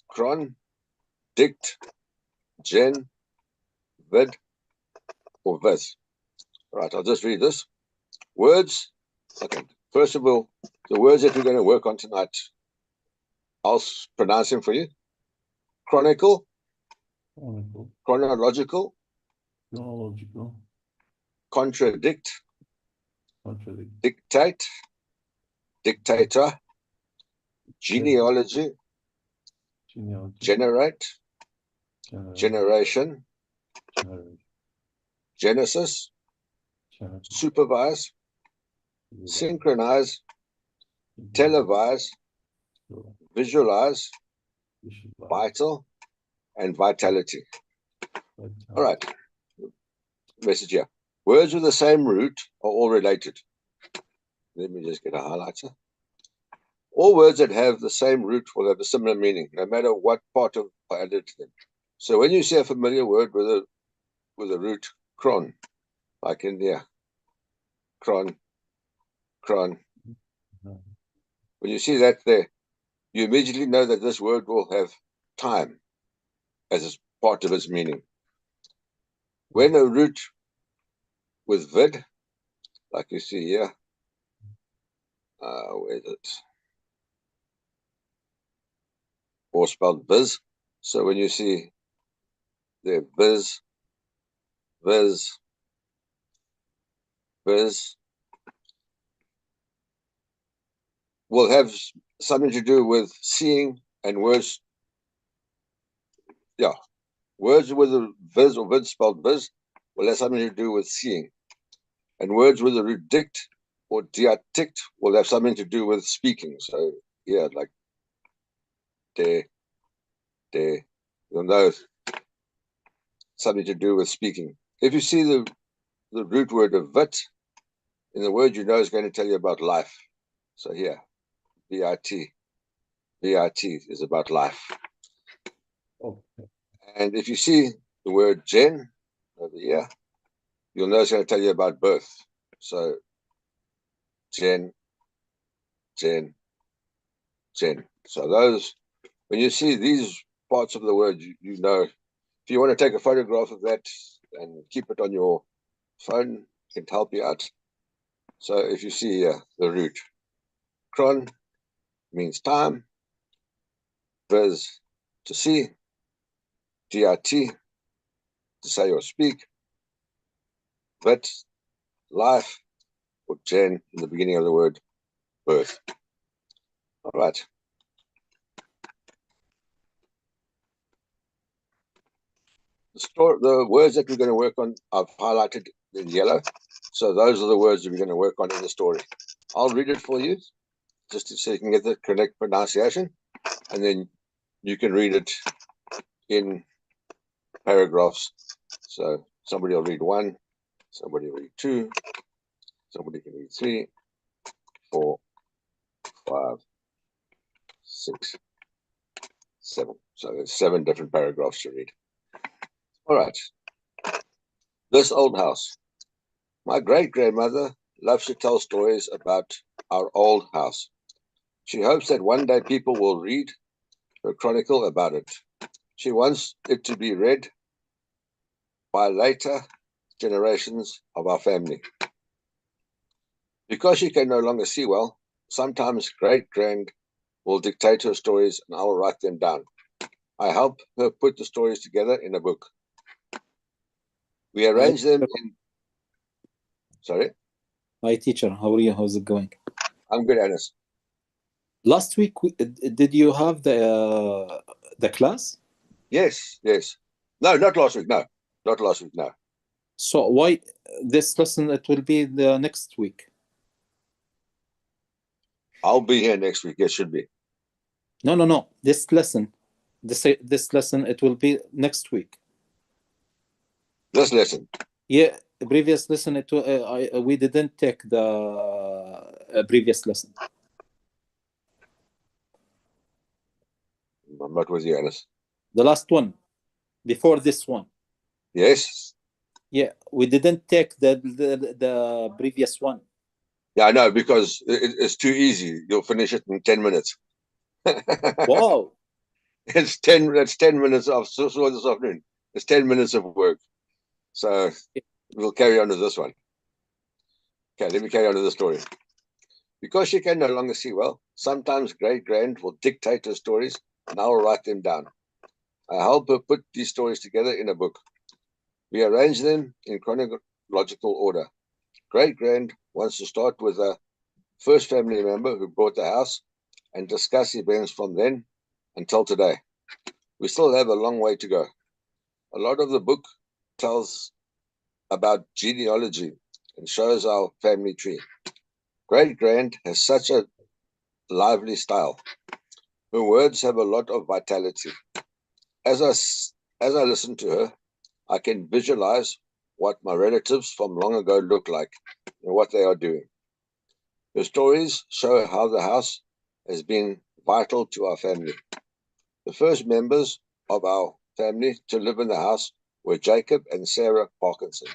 cron, dict, gen, vid, or viz. All right, I'll just read this. Words. Okay, first of all, the words that we're going to work on tonight, I'll pronounce them for you. Chronicle, chronological, contradict, dictate, dictator, genealogy, generate, generation, genesis, supervise, synchronize, televise, visualize, vital, and vitality. All right, message here. Words with the same root are all related. Let me just get a highlighter. All words that have the same root will have a similar meaning, no matter what part of are added to them. So when you see a familiar word with a root cron, like in here, cron, when you see that there, you immediately know that this word will have time as part of its meaning. When a root with vid, like you see here, where is it? Or spelled viz. So when you see there, viz, will have something to do with seeing, and words. Yeah, words with a viz or vid spelled viz will have something to do with seeing, and words with a root dict or diatict will have something to do with speaking. So yeah, like you'll know something to do with speaking. If you see the root word of vit in the word, you know is going to tell you about life. So here, vit is about life. Okay. And if you see the word gen over here, you'll know it's going to tell you about birth. So gen. So those, when you see these parts of the word, you know. If you want to take a photograph of that and keep it on your phone, it can help you out. So if you see the root, cron means time, viz to see, dit to say or speak, vit life, or gen in the beginning of the word birth. All right. The words that we're going to work on, I've highlighted in yellow. So those are the words that we're going to work on in the story. I'll read it for you, just so you can get the correct pronunciation, and then you can read it in paragraphs. So somebody will read 1, somebody will read 2, somebody can read 3, 4, 5, 6, 7. So there's 7 different paragraphs to read. All right. This old house. My great-grandmother loves to tell stories about our old house. She hopes that one day people will read her chronicle about it. She wants it to be read by later generations of our family. Because she can no longer see well, sometimes great-grand will dictate her stories and I will write them down. I help her put the stories together in a book. We arrange them in... Sorry? Hi, teacher. How are you? How's it going? I'm good, Anis. Last week, did you have the class? Yes. No, not last week. No, not last week. No. So why this lesson? It will be the next week. I'll be here next week. It should be. No. This lesson, this lesson, it will be next week. This lesson. Yeah, previous lesson. We didn't take the previous lesson. I'm not with you, Anis. The last one, before this one. Yes. Yeah, we didn't take the previous one. Yeah, I know, because it's too easy. You'll finish it in 10 minutes. Wow. It's 10. That's 10 minutes of so this afternoon. It's 10 minutes of work. So we'll carry on with this one. Okay, let me carry on with the story. Because she can no longer see well, sometimes great-grand will dictate her stories, and I will write them down. I help her put these stories together in a book. We arrange them in chronological order. Great-grand wants to start with a first family member who bought the house and discuss events from then until today. We still have a long way to go. A lot of the book tells about genealogy and shows our family tree. Great-grand has such a lively style. Her words have a lot of vitality. As I listen to her, I can visualize what my relatives from long ago look like and what they are doing. Her stories show how the house has been vital to our family. The first members of our family to live in the house were Jacob and Sarah Parkinson.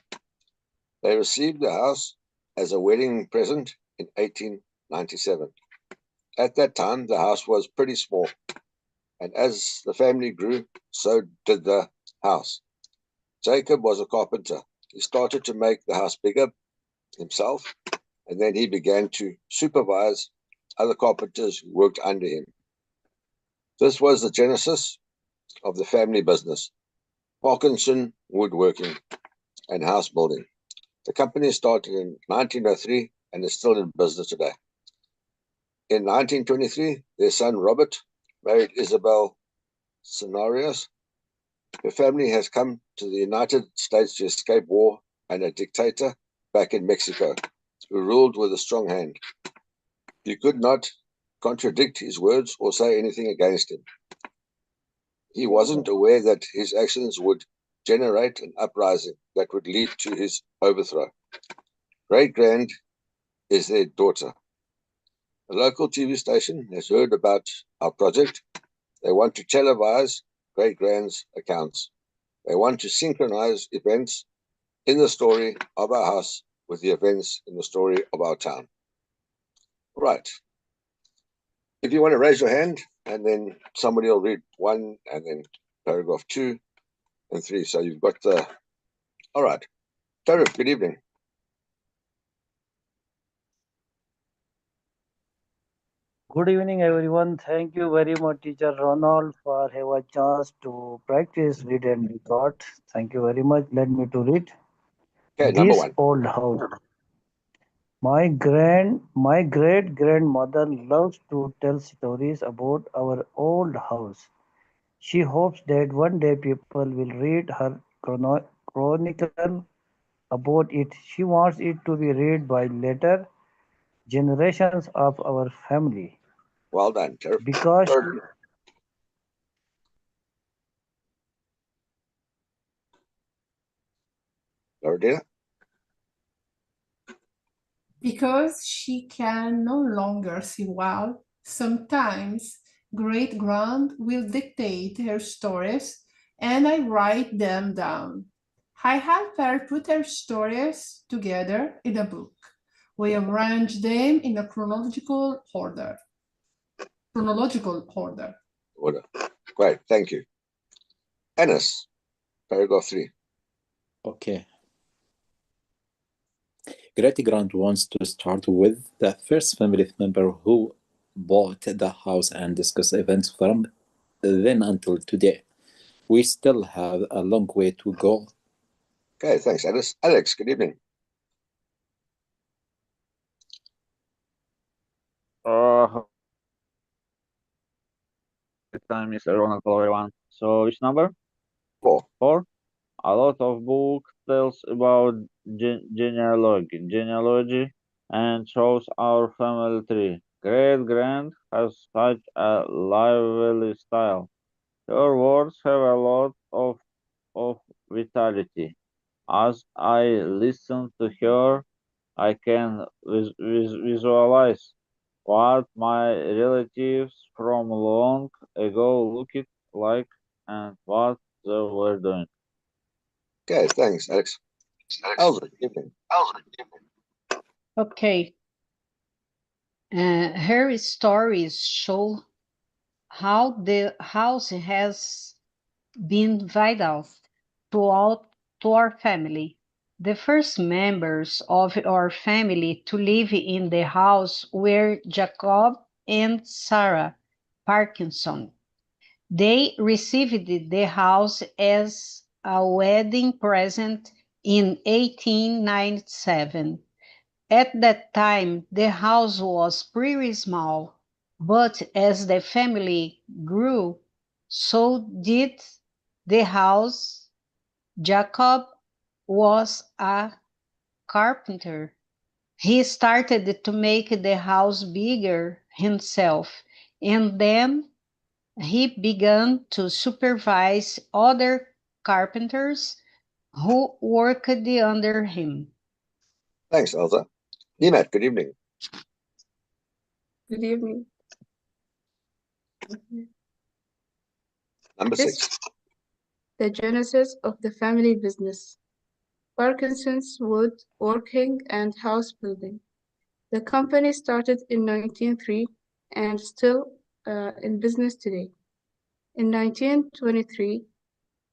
They received the house as a wedding present in 1897. At that time, the house was pretty small, and as the family grew, so did the house. Jacob was a carpenter. He started to make the house bigger himself, and then he began to supervise other carpenters who worked under him. This was the genesis of the family business, Parkinson Woodworking and House Building. The company started in 1903 and is still in business today. In 1923, their son Robert married Isabel Cenarius. Her family has come to the United States to escape war and a dictator back in Mexico, who ruled with a strong hand. You could not contradict his words or say anything against him. He wasn't aware that his actions would generate an uprising that would lead to his overthrow. Great-grand is their daughter. A local TV station has heard about our project. They want to televise Great-grand's accounts. They want to synchronize events in the story of our house with the events in the story of our town. Right. If you want to raise your hand, and then somebody will read 1, and then paragraph 2 and 3. So you've got the... All right. Tarif, good evening. Good evening, everyone. Thank you very much, Teacher Ronald, for have a chance to practice read and record. Thank you very much. Let me to read. Okay, number This 1. old house. My great grandmother loves to tell stories about our old house. She hopes that one day people will read her chronicle about it. She wants it to be read by later generations of our family Well done, Tarif. because Laudina? Because she can no longer see well, sometimes great grand will dictate her stories and I write them down. I help her put her stories together in a book. We arrange them in a chronological order. Order. Great, thank you. Anis, paragraph 3. Okay. Great Grant wants to start with the first family member who bought the house and discuss events from then until today. We still have a long way to go. Okay, thanks, Anis. Alex, good evening. Good time, Mr. Ronald, hello everyone. So which number? 4. 4. A lot of book tells about genealogy and shows our family tree. Great grand has such a lively style. Her words have a lot of vitality. As I listen to her, I can visualize what my relatives from long ago looked like and what they were doing. Okay, thanks, Alex. Elsa, good evening. Okay. Her stories show how the house has been vital to our family. The first members of our family to live in the house were Jacob and Sarah Parkinson. They received the house as a wedding present in 1897. At that time, the house was pretty small, but as the family grew, so did the house. Jacob was a carpenter. He started to make the house bigger himself, and then he began to supervise other carpenters who worked under him. Thanks, Elsa. Nimet, good evening. Good evening. Number This- 6. The genesis of the family business. Parkinson's Woodworking and House Building. The company started in 1903 and still in business today. In 1923,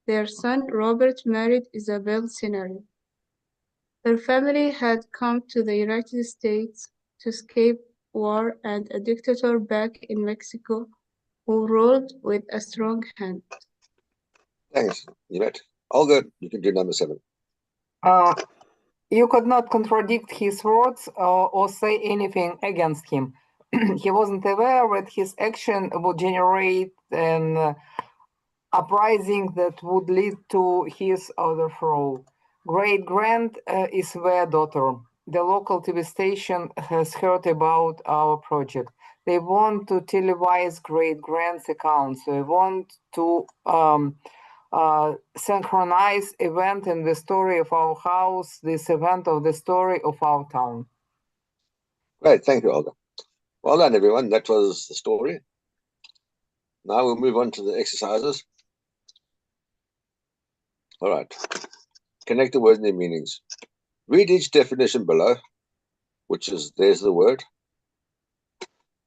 their son Robert married Isabel Scenario. Her family had come to the United States to escape war and a dictator back in Mexico who ruled with a strong hand. Thanks, Nimet. All good. You can do number 7. You could not contradict his words or say anything against him. He wasn't aware that his action would generate an uprising that would lead to his overthrow. Great Grand is their daughter. The local TV station has heard about our project. They want to televise Great Grand's accounts. They want to synchronize event in the story of our house, this event of the story of our town. Great. Thank you, Olga. Well done, everyone. That was the story. Now we'll move on to the exercises. All right. Connect the words and their meanings. Read each definition below, which is, there's the word,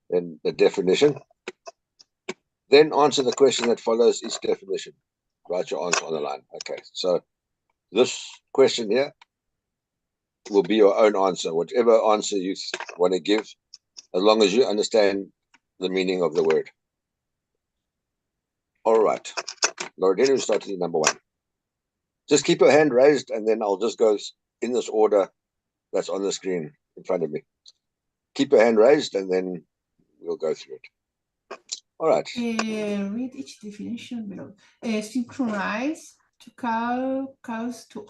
then the definition. Then answer the question that follows each definition. Write your answer on the line. Okay, so this question here will be your own answer, whatever answer you want to give, as long as you understand the meaning of the word. All right, Lorraine, we'll start with number 1. Just keep your hand raised, and then I'll just go in this order that's on the screen in front of me. Keep your hand raised, and then we'll go through it. All right. Read each definition below. Synchronize, to cause to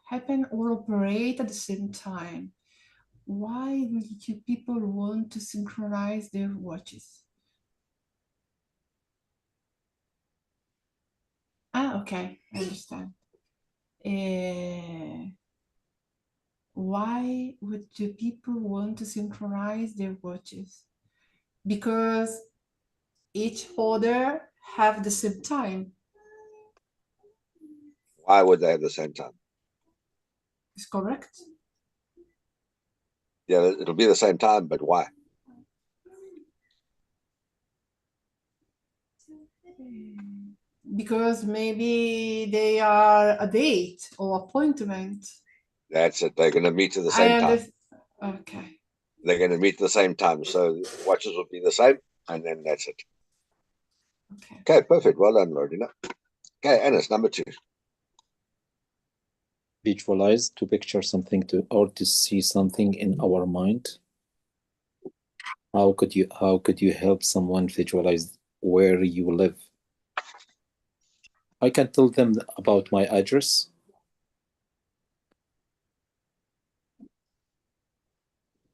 happen or operate at the same time. Why do people want to synchronize their watches? Okay, I understand. Why would the people want to synchronize their watches? Because each holder have the same time. Why would they have the same time? Is correct? Yeah, it'll be the same time, but why? Because maybe they are a date or appointment. That's it. They're going to meet at the same time. Okay. They're going to meet at the same time. So watches will be the same, and then that's it. Okay. Okay, perfect. Well done, Lorena. Okay, Anis, number 2. Visualize, to picture something or to see something in our mind. How could you help someone visualize where you live? I can tell them about my address.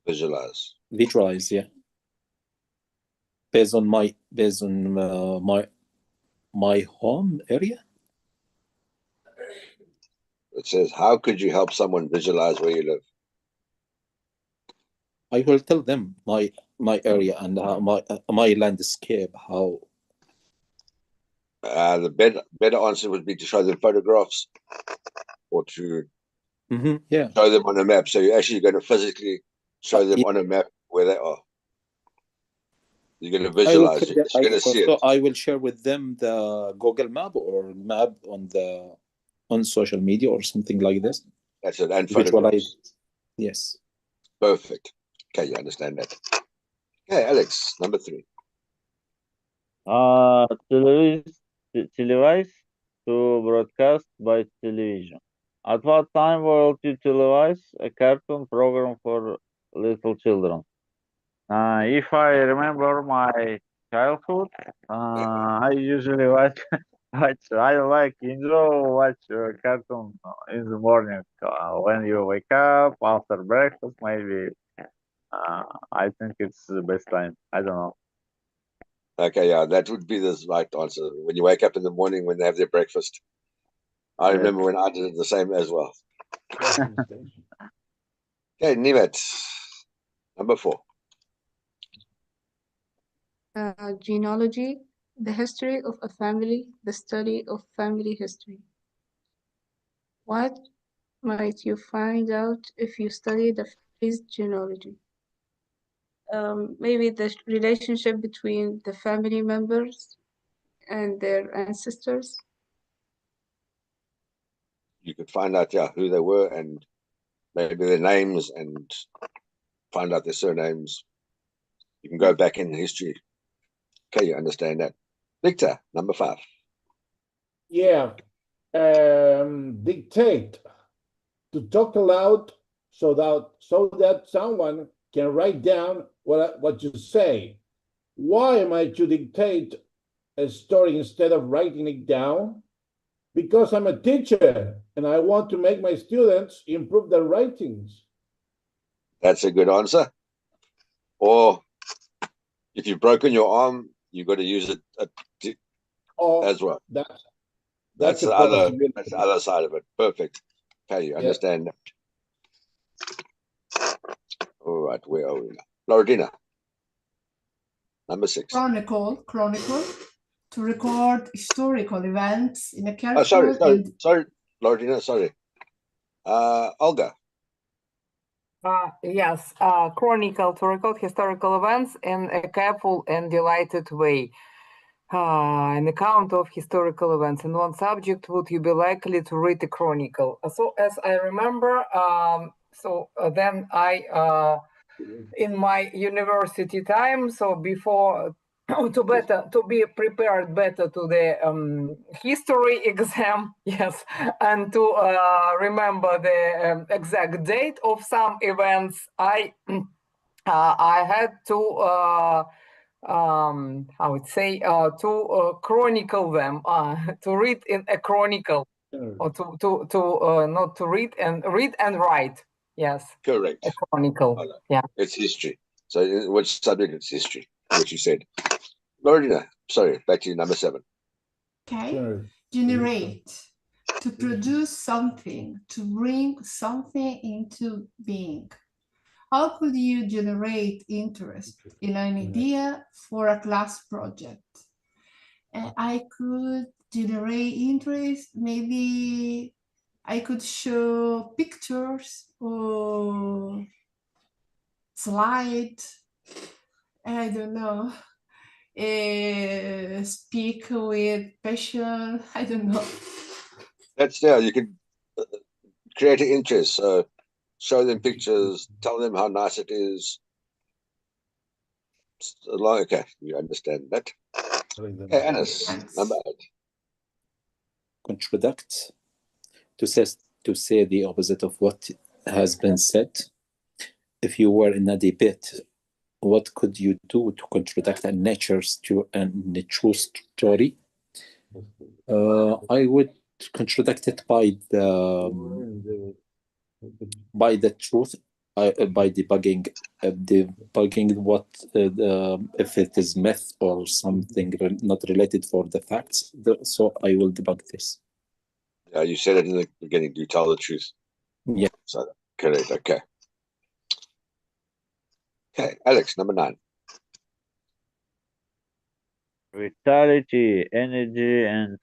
Visualize, yeah. Based on my home area. It says, how could you help someone visualize where you live? I will tell them my area and my landscape. How the better answer would be to show them photographs or to show them on a map. So you're actually going to physically show them on a map where they are. You're going to I will visualize keep it. them. You're going to see Also, it. I will share with them the Google Map or map on social media or something like this. That's it. And Visualize. photographs. Yes. Perfect. Okay, you understand that. Okay, Alex, number 3. Televise to broadcast by television. At what time will you televise a cartoon program for little children? If I remember my childhood, I usually I like enjoy watch cartoon in the morning when you wake up after breakfast. Maybe I think it's the best time. I don't know. Okay, yeah, that would be the right answer. When you wake up in the morning when they have their breakfast. I Yes. remember when I did it the same as well. Okay, Nimet, number 4. Genealogy, the history of a family, the study of family history. What might you find out if you study the family's genealogy? Maybe the relationship between the family members and their ancestors. You could find out, yeah, who they were and maybe their names and find out their surnames. You can go back in history. Okay, you understand that. Victor, number 5. Yeah. Dictate. To talk aloud so that someone can write down what you say. Why might you dictate a story instead of writing it down? Because I'm a teacher and I want to make my students improve their writings. That's a good answer. Or if you've broken your arm, you've got to use it as well. That's the a other. possibility. That's the other side of it. Perfect. Okay, you understand that. All right, where are we now? Loredina, number 6. Chronicle, to record historical events in a careful Sorry, Loredina, sorry. Olga. Yes, chronicle to record historical events in a careful and delighted way. An account of historical events. In one subject, would you be likely to read a chronicle? So, as I remember, then I, in my university time, so before to be prepared better to the history exam, yes, and to remember the exact date of some events, I had to I would say to chronicle them, to read in a chronicle, or to not to read and write. Yes, Correct. a chronicle. Yeah, it's history. So, which subject? It's history, which you said. Loredina, sorry, back to you, number 7. Okay, generate, to produce something, to bring something into being. How could you generate interest in an idea for a class project? I could generate interest, maybe I could show pictures or slide, I don't know, speak with passion, I don't know. That's you can create an interest. So show them pictures, tell them how nice it is. Okay, you understand that. Okay, Anis, number 8. Contradict. To say the opposite of what has been said. If you were in a debate, what could you do to contradict a true story? I would contradict it by the truth, by debugging what if it is myth or something not related for the facts. So I will debug this. You said it in the beginning. You tell the truth. Yeah. So correct. Okay. Okay, Alex, number 9. Vitality, energy, and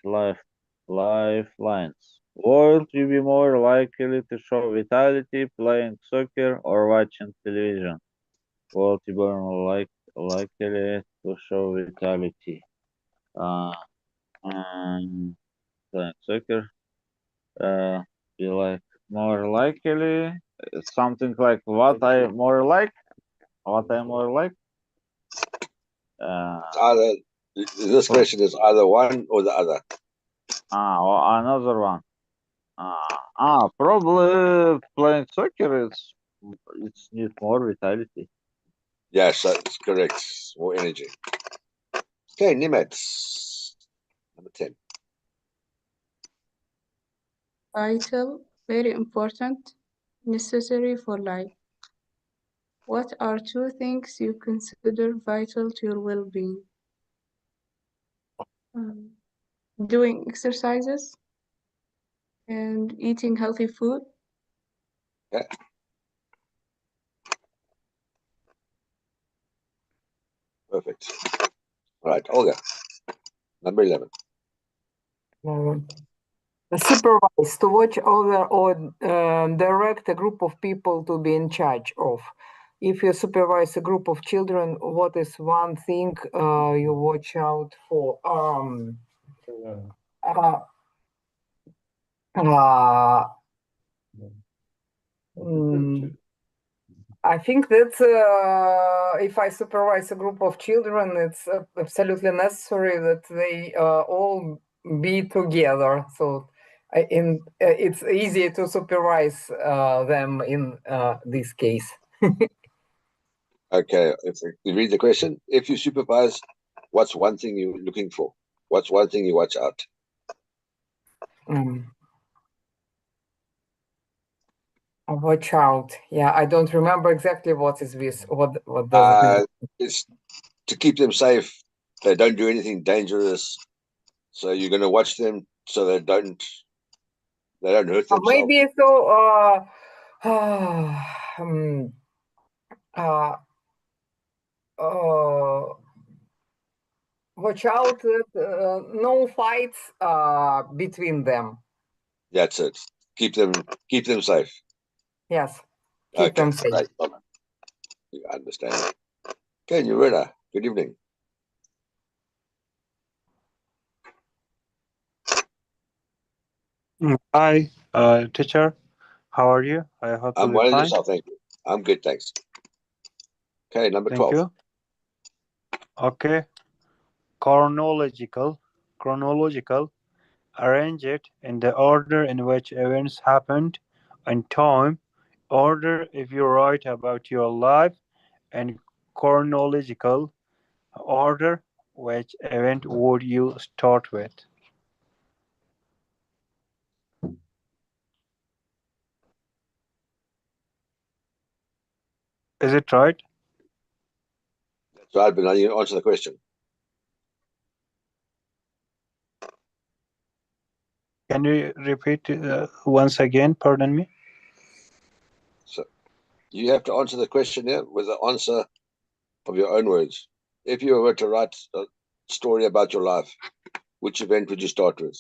lifelines. Would you be more likely to show vitality playing soccer or watching television? Would you be more likely to show vitality. And playing soccer. Be like more likely. Something like what I more like. What I more like. Either this question is either one or the other. Or another one. Probably playing soccer. It's need more vitality. Yes, that's correct. More energy. Okay, Nimitz. Number 10. Vital, very important, necessary for life. What are two things you consider vital to your well-being? Doing exercises and eating healthy food. Yeah. Perfect. All right, Olga. Number 11. Supervise, to watch over or direct a group of people to be in charge of. If you supervise a group of children, what is one thing you watch out for? I think that if I supervise a group of children, it's absolutely necessary that they all be together. So it's easier to supervise them in this case. Okay, if you read the question, if you supervise, what's one thing you're looking for? What's one thing you watch out? Watch out. Yeah, I don't remember exactly what is this. What does it mean? It's to keep them safe. They don't do anything dangerous. So you're going to watch them so they don't hurt themselves. Maybe so. Watch out that no fights between them. That's it. Keep them safe. Yes, keep them safe. Right. You understand. Okay, Nurena, good evening. Hi, teacher. How are you? I hope I'm you'll be well fine. yourself, thank you. I'm good, thanks. Okay, number Thank 12. you. Okay. Chronological. Arrange it in the order in which events happened and time. Order if you write about your life, and chronological order which event would you start with. Is it right? That's right, but now you answer the question. Can you repeat once again? Pardon me. So you have to answer the question here with the answer of your own words. If you were to write a story about your life, which event would you start with?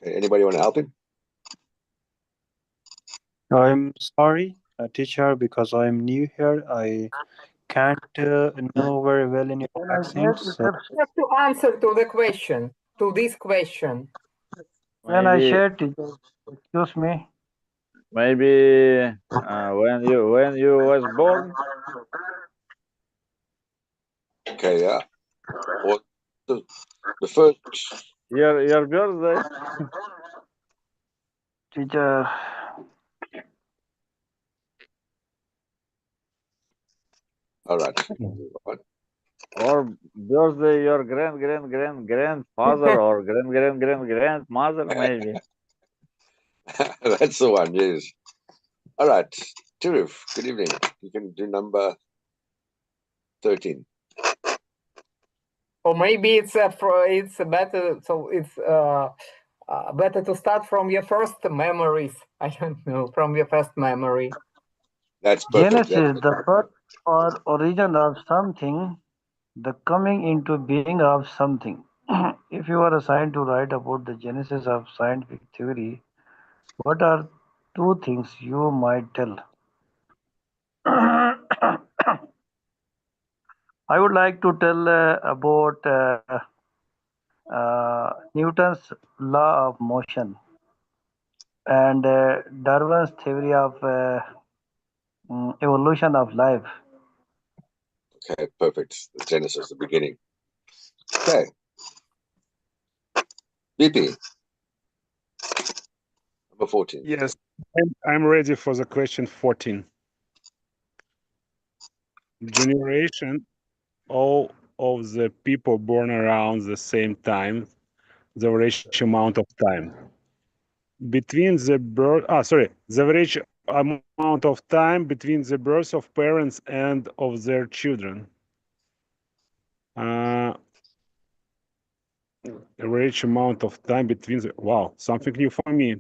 Okay, anybody want to help him? I'm sorry, teacher, because I'm new here. I can't know very well in your accent. So You have to answer to the question, to this question. When I Maybe shared, teacher, excuse me. maybe when you was born. Okay, yeah. Or the first. Your birthday. Teacher, All right. Or birthday your grandfather or grandmother maybe. That's the one, yes. All right. Tiruf, good evening. You can do number 13. Or maybe it's better. So it's better to start from your first memories. I don't know, from your first memory. That's perfect. Genesis, the birth or origin of something, the coming into being of something. If you are assigned to write about the genesis of scientific theory, what are two things you might tell? I would like to tell about Newton's law of motion and Darwin's theory of evolution of life. Okay, perfect. The genesis, the beginning. Okay. BP, number 14. Yes, I'm ready for the question 14. Generation, all of the people born around the same time, the average amount of time between the birth. The average amount of time between the birth of parents and of their children. Average amount of time between the. Wow, something new for me.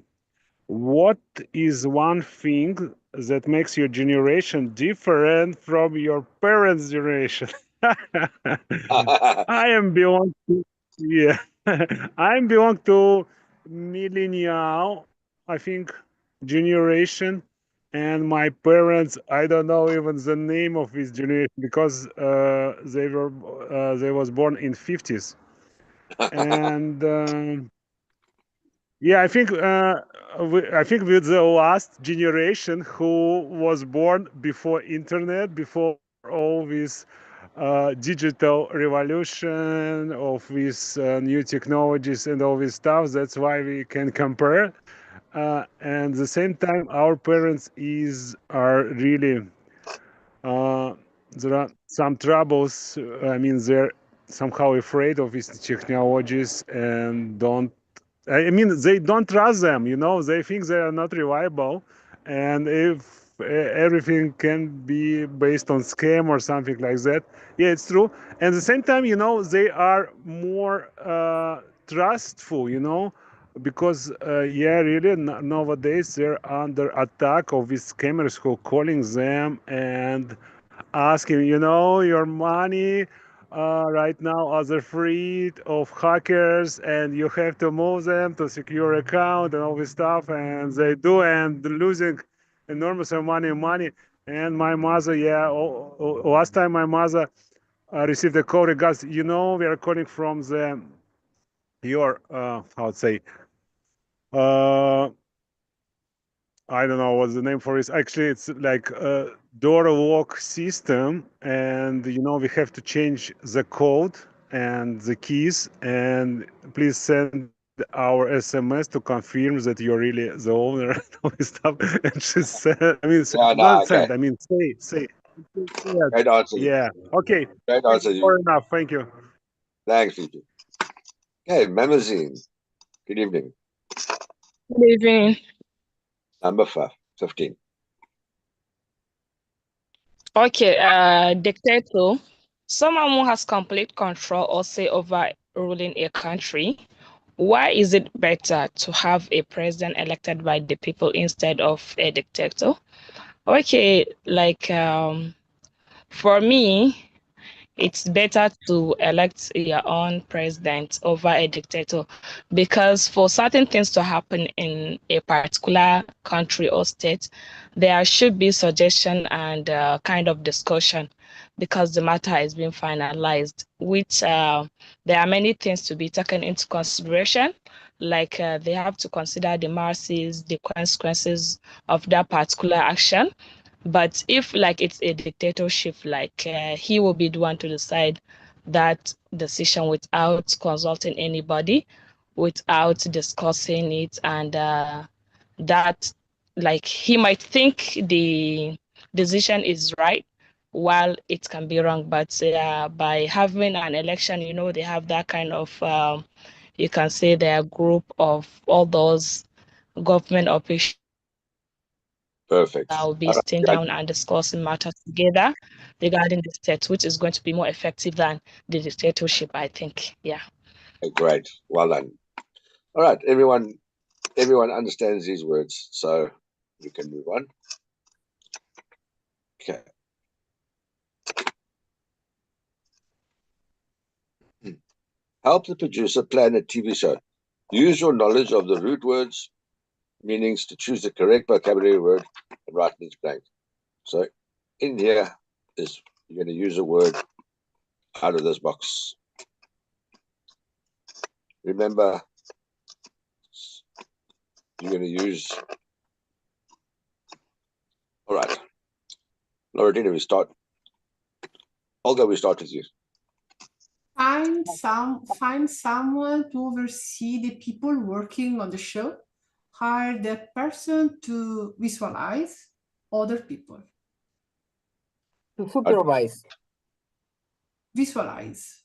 What is one thing that makes your generation different from your parents' generation? I am belong to, yeah, I am belong to millennial, I think, generation, and my parents, I don't know even the name of this generation because they was born in 50s, and. Yeah, I think with the last generation who was born before internet, before all this digital revolution of these new technologies and all this stuff. That's why we can compare. And at the same time, our parents are really there are some troubles. I mean, they're somehow afraid of these technologies and don't. I mean, they don't trust them. You know, they think they are not reliable, and if everything can be based on scam or something like that, yeah, it's true. And at the same time, you know, they are more trustful. You know, because yeah, really nowadays they're under attack of these scammers who calling them and asking, you know, your money right now are afraid of hackers and you have to move them to secure account and all this stuff, and they do, and losing enormous amount of money. And my mother, yeah, last time my mother received a call regards, you know, we are calling from your how to say I don't know what's the name for it. Actually, it's like a door lock system, and you know we have to change the code and the keys. And please send our SMS to confirm that you're really the owner and all this stuff. And she said, I mean, Yeah, no, not okay. send. I mean, say. Yeah, Great answer. yeah. Okay. Great Thank answer. you for enough. Thank you. Thanks, VP. Okay, Mamazine. Good evening. Good evening. Number 15. Okay, dictator. Someone who has complete control or say over ruling a country. Why is it better to have a president elected by the people instead of a dictator? Okay, like for me, it's better to elect your own president over a dictator, because for certain things to happen in a particular country or state, there should be suggestion and kind of discussion, because the matter is being finalized, which there are many things to be taken into consideration, like they have to consider the mercies, the consequences of that particular action. But if like it's a dictatorship, like he will be the one to decide that decision without consulting anybody, without discussing it, and that like he might think the decision is right while it can be wrong. But by having an election, you know, they have that kind of you can say their group of all those government officials Perfect. that will be All right, sitting great. down and discussing matters together regarding the state, which is going to be more effective than the dictatorship, I think. Yeah. Great. Well done. All right, everyone understands these words, so we can move on. Okay. Help the producer plan a TV show. Use your knowledge of the root words, meanings to choose the correct vocabulary word and write in each blank. So in here is you're going to use a word out of this box. Remember, you're going to use. All right, Loredina, we start. Olga, we start with you. Find someone to oversee the people working on the show. Hire that person to visualize other people. To supervise. Visualize.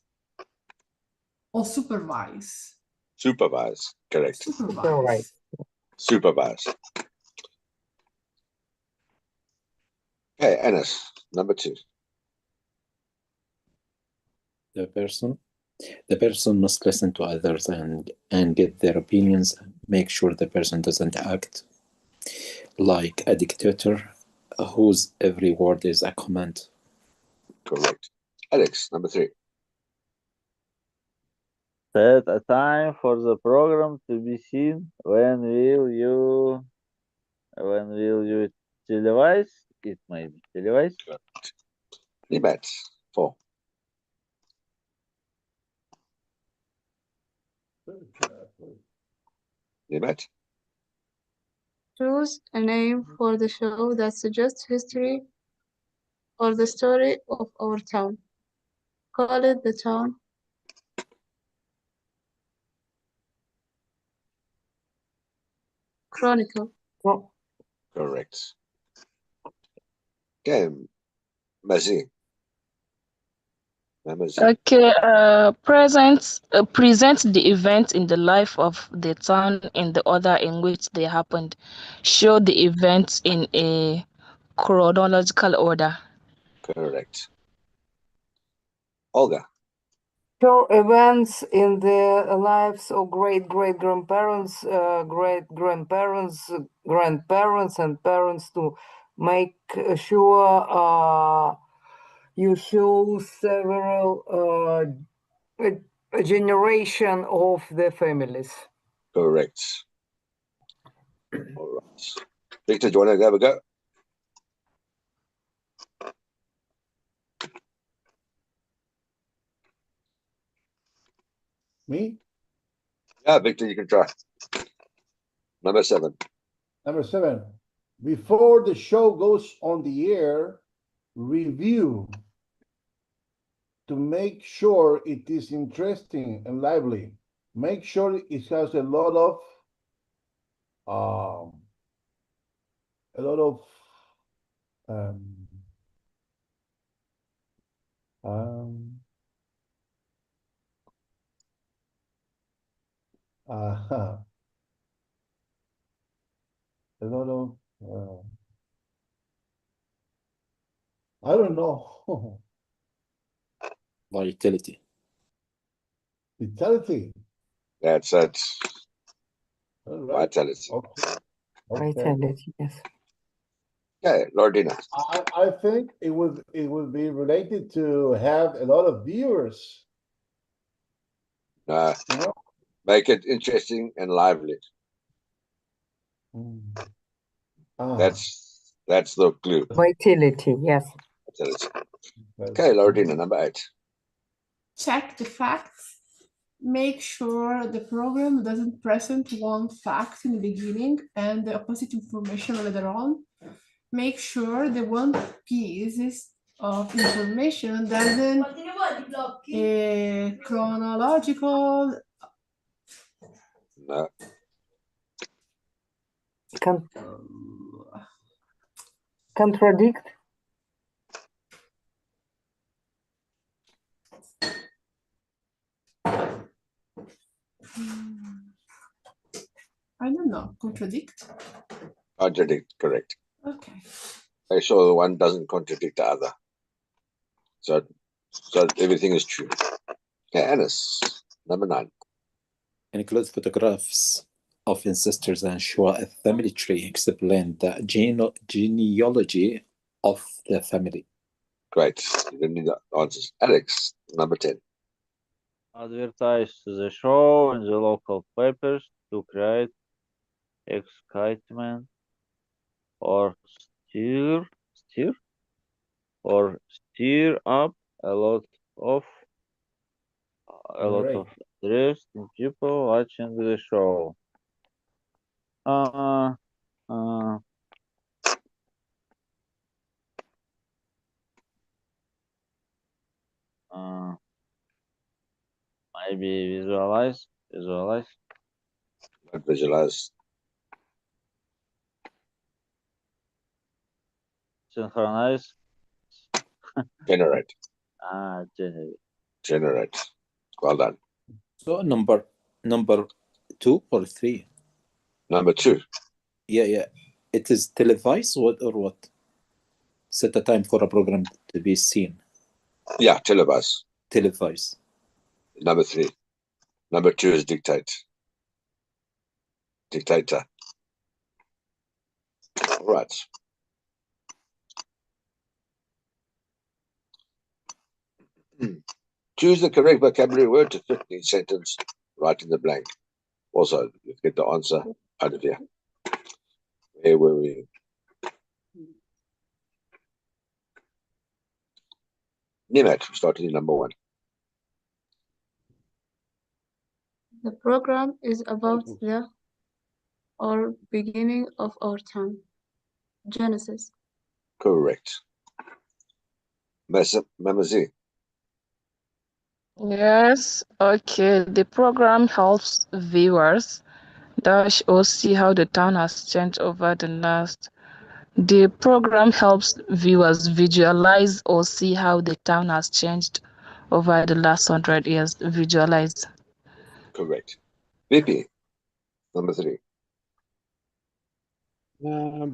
Or supervise. Supervise, correct. Supervise. Supervise. Okay, Anis, number 2. The person must listen to others and get their opinions. Make sure the person doesn't act like a dictator whose every word is a command. Correct. Alex, number 3. Set a time for the program to be seen. When will you televise? It might be televised. Libat, 4. Libat. Choose a name for the show that suggests history or the story of our town. Call it the town Chronicle. Correct. Okay, Mazi. Okay, present the event in the life of the town in the order in which they happened. Show the events in a chronological order. Correct. Olga. Show events in the lives of great-great-grandparents, great-grandparents, grandparents, and parents to make sure you show several a generation of the families. Correct. All right. Victor, do you want to have a go? Me? Yeah, Victor, you can try. Number 7. Number 7. Before the show goes on the air, review to make sure it is interesting and lively. Make sure it has a lot of um, uh, a lot of I don't know. Vitality. Vitality. That's it. All right. Vitality. Okay. Vitality, yes. Okay, Lordina. I think it would be related to have a lot of viewers. No. You know? Make it interesting and lively. That's the clue. Vitality, yes. Vitality. Okay, Lordina, number 8. Check the facts. Make sure the program doesn't present one fact in the beginning and the opposite information later on. Make sure the one piece of information doesn't chronological. No. Contradict. I don't know. Contradict? Contradict, correct. Okay. Make sure the one doesn't contradict the other. So everything is true. Okay, Anis, number 9. Include photographs of ancestors and show a family tree. Explain the genealogy of the family. Great. You don't need the answers. Alex, number 10. Advertise the show in the local papers to create excitement or stir up a lot of Great. interest in people watching the show. Uh, uh, uh, maybe visualize, Not visualize. synchronize, Generate. generate. Generate. Well done. So number 2 or 3? Number 2. Yeah. It is televised or what? Set a time for a program to be seen. Yeah, televised. Televised. Number 3. Number 2 is dictate. Dictator. All right. Choose the correct vocabulary word to fit the sentence. Write in the blank. Also, let's get the answer out of here. Where were we? Nimat, we started in number 1. The program is about the or beginning of our time. Genesis. Correct. Mamazi. Yes, okay. The program helps viewers dash or see how the town has changed over the last. The program helps viewers visualize or see how the town has changed over the last 100 years. Visualize. Correct. VP. Number 3.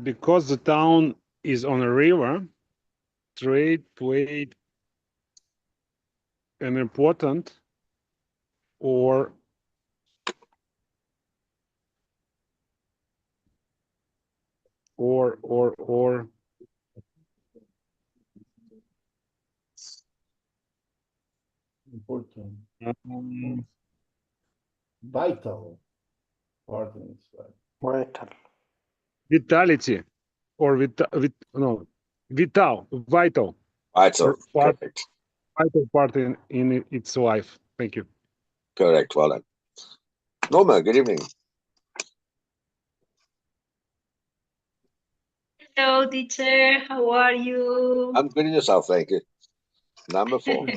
Because the town is on a river, trade played an important or Important. um, Vital part in its life. Vital. vitality or vital, Vital. or part, Correct. vital part in its life. Thank you. Correct. Well done. Norma, good evening. Hello, teacher. How are you? I'm good in yourself, thank you. Number 4.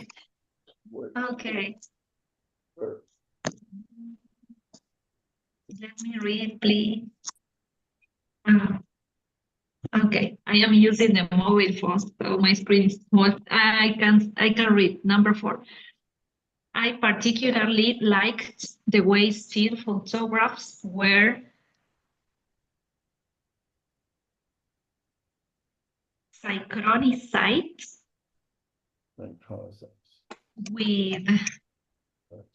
Okay. Let me read, please. Okay, I am using the mobile phone, so my screen is small. I can read. Number 4. I particularly liked the way still photographs were synchronized with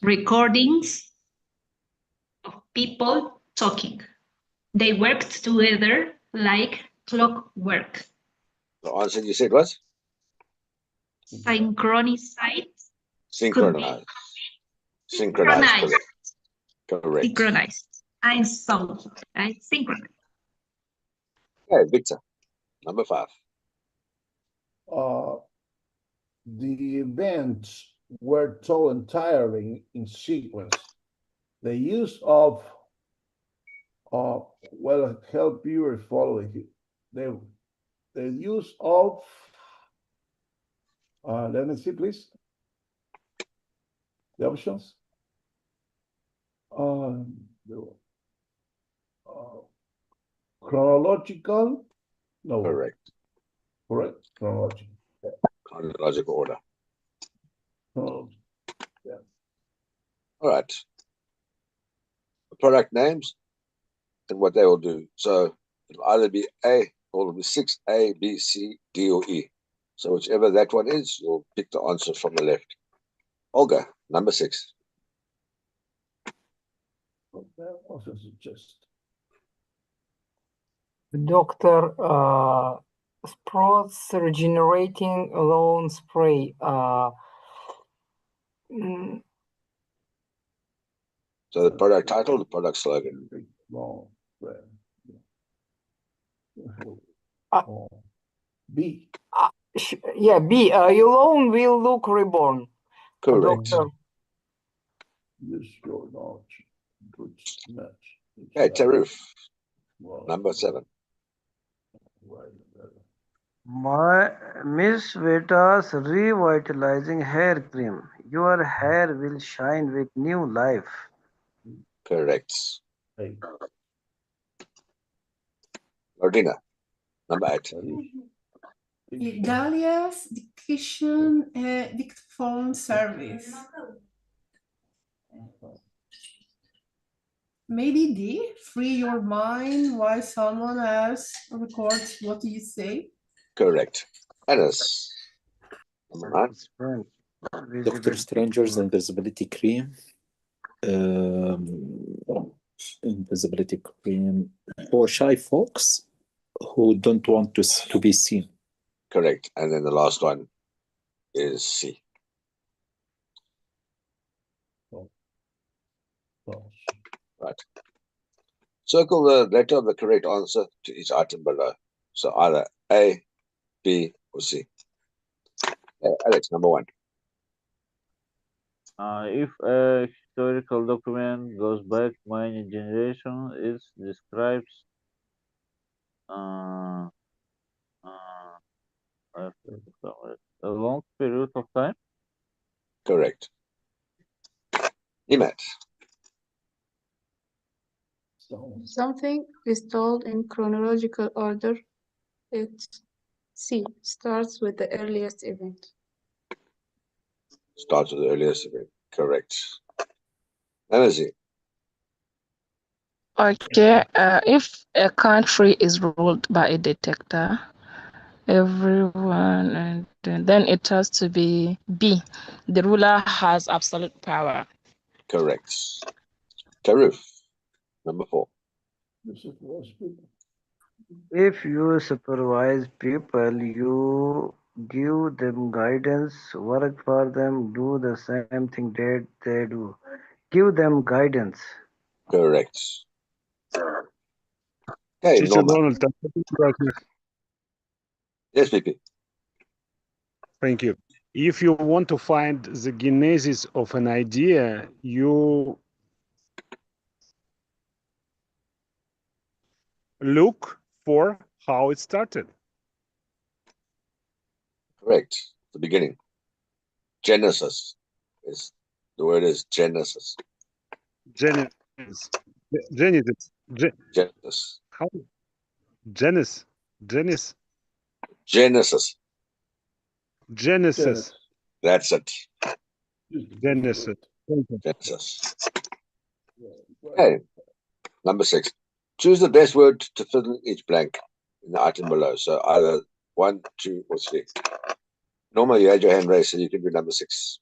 recordings of people talking. They worked together like clockwork. The answer you said was? Synchronized. Synchronized. Synchronized. Correct. Synchronized. I'm so sorry. I synchronized. Okay, Victor. Number 5. The events were told entirely in sequence. The use of well, help viewers follow it. The use of let me see, please. The options. Chronological. No. Correct. Chronological. Chronological order. Yeah. All right. The product names and what they will do. So it'll either be A or it'll be 6A, B, C, D, or E. So whichever that one is, you'll pick the answer from the left. Olga, number 6. That also suggest. Dr. Sprott's regenerating lawn spray. So the product title, the product slogan. Long friend. Uh, B. Yeah, B. Your loan will look reborn. Correct. Doctor. Use your knowledge. Good match. Okay, Tarif, Well, number 7. right. My Miss Veta's revitalizing hair cream. Your hair will shine with new life. Correct. Hey, Lordina, number 8. Dahlia's dictaphone service. Maybe D, free your mind while someone else records what you say. Correct. Anis, number 9. Friend, Doctor Stranger's invisibility cream. Invisibility cream for shy folks who don't want to be seen. Correct. And then the last one is C. Right. Circle the letter of the correct answer to each item below. So either A, B, or C. Alex, number 1. If a historical document goes back many generations, it describes uh, a long period of time. Correct. Nimet. Something is told in chronological order. It C starts with the earliest event. Starts with the earliest event. Correct. Namazi. Okay, if a country is ruled by a dictator, everyone, and then it has to be B. The ruler has absolute power. Correct. Tarif, number 4. If you supervise people, you give them guidance, work for them, do the same thing that they do. Give them guidance. Correct. Okay, Teacher Norma. Ronald, right here. Yes, PP. Thank you. If you want to find the genesis of an idea, you look for how it started. Correct. The beginning. Genesis. Is the word is Genesis. Genesis. Genesis. Genesis. How? Genesis. Genesis. Genesis. Genesis. That's it. Genesis. Genesis. Okay. Number 6. Choose the best word to fill in each blank in the item below. So either 1, 2, or 3. Norma, you had your hand raised, so you can do number 6.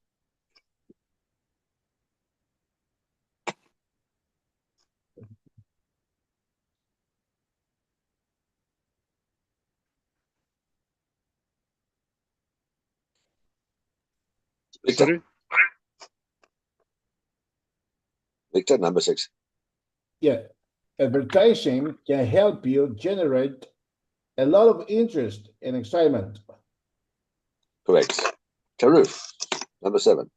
Victor. Sorry? Victor, number 6. Yeah. Advertising can help you generate a lot of interest and excitement. Correct. Taruf, number 7.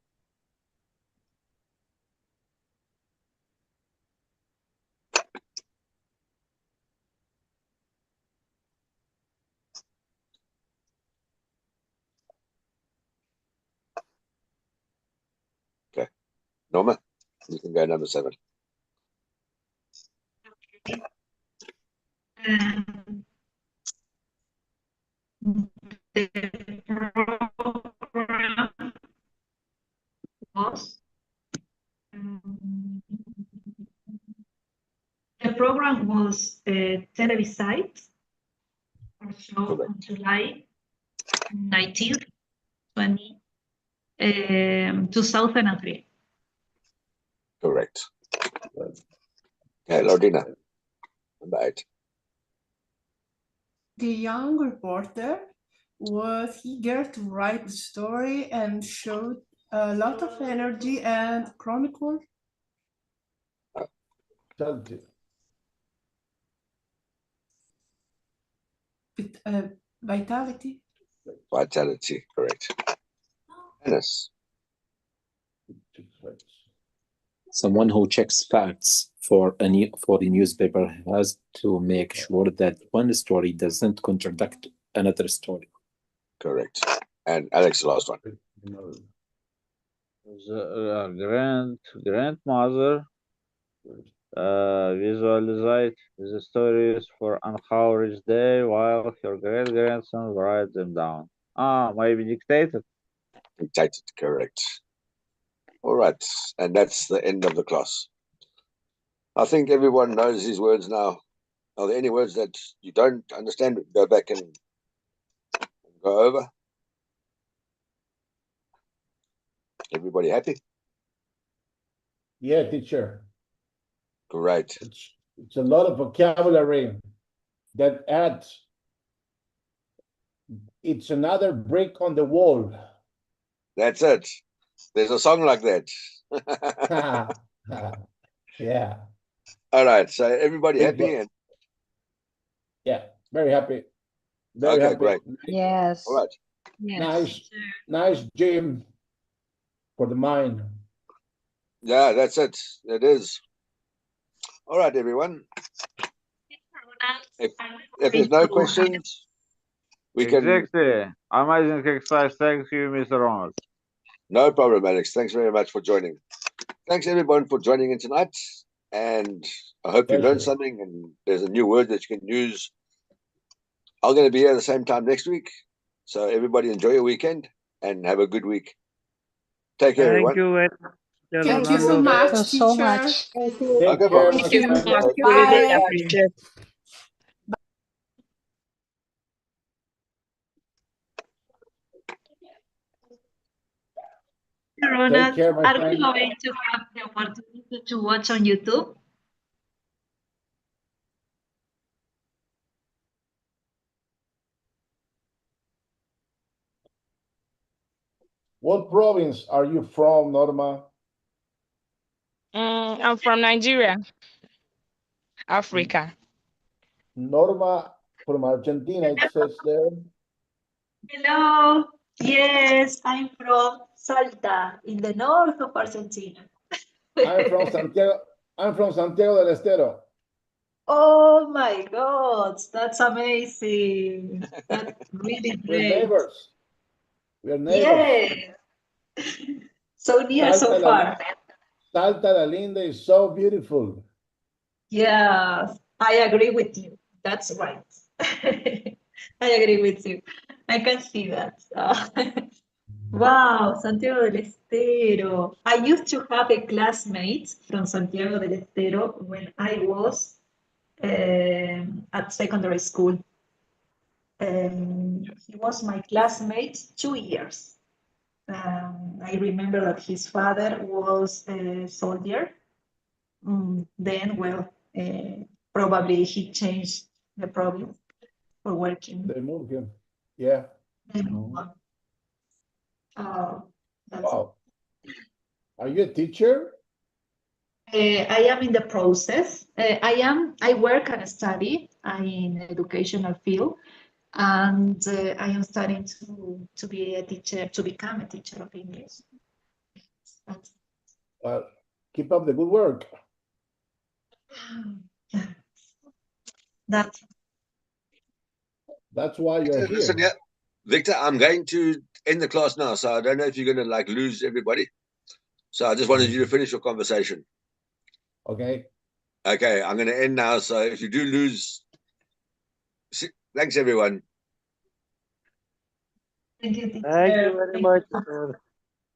Okay. Norma, you can go number 7. The program was the program was televised or show Correct. on July 19th, 2003. Correct. Okay, Lordina, number 8. The young reporter was eager to write the story and showed a lot of energy and chronicle. Vitality. Vitality. Vitality, correct. Dennis. Someone who checks facts for the newspaper has to make sure that one story doesn't contradict another story. Correct. And Alex, the last one. The grandmother visualized the stories for an average day while her great-grandson write them down. Maybe dictated. Dictated, correct. All right. And that's the end of the class. I think everyone knows these words now. Are there any words that you don't understand? Go back and go over. Everybody happy? Yeah, teacher. Great. It's a lot of vocabulary that adds. It's another brick on the wall. That's it. There's a song like that. Yeah. All right. So everybody happy? And yeah, very happy. Very okay, happy. great. Yes. All right. Yes. Nice gym for the mind. Yeah, that's it. It is. All right, everyone. If there's no questions, we can. Exactly. Amazing exercise. Thank you, Mr. Ronald. No problem, Alex. Thanks very much for joining. Thanks, everyone, for joining in tonight. And I hope you learned something and there's a new word that you can use. I'm going to be here at the same time next week. So everybody enjoy your weekend and have a good week. Take care, everyone. Thank you very much. Thank you so much, Thank you so teacher. much. Take Okay, care, bye. Thank you so much. We Bye. really appreciate. Ronald, care, my are we friend. going to have the opportunity to watch on YouTube? What province are you from, Norma? I'm from Nigeria, Africa. Norma from Argentina, it says there. Hello. Yes, I'm from Salta, in the north of Argentina. I'm from Santiago. I'm from Santiago del Estero. Oh my God, that's amazing. That's really We're great. neighbors. We're neighbors. Yeah. So near, so far. Salta la Linda is so beautiful. Yes, I agree with you. That's right. I agree with you. I can see that. Wow, Santiago del Estero. I used to have a classmate from Santiago del Estero when I was at secondary school. He was my classmate 2 years. I remember that his father was a soldier. Then, well, probably he changed the province for working. They moved him. Yeah. They moved on. Wow. Are you a teacher? I am in the process. I work and study. I'm in educational field, and I am studying to be a teacher, to become a teacher of English. Keep up the good work. That's why you're here. Listen here, Victor, I'm going to end the class now, so I don't know if you're going to lose everybody. So I just wanted you to finish your conversation. Okay. Okay, I'm going to end now. So if you do lose, thanks, everyone. Thank you, teacher. Thank you very much.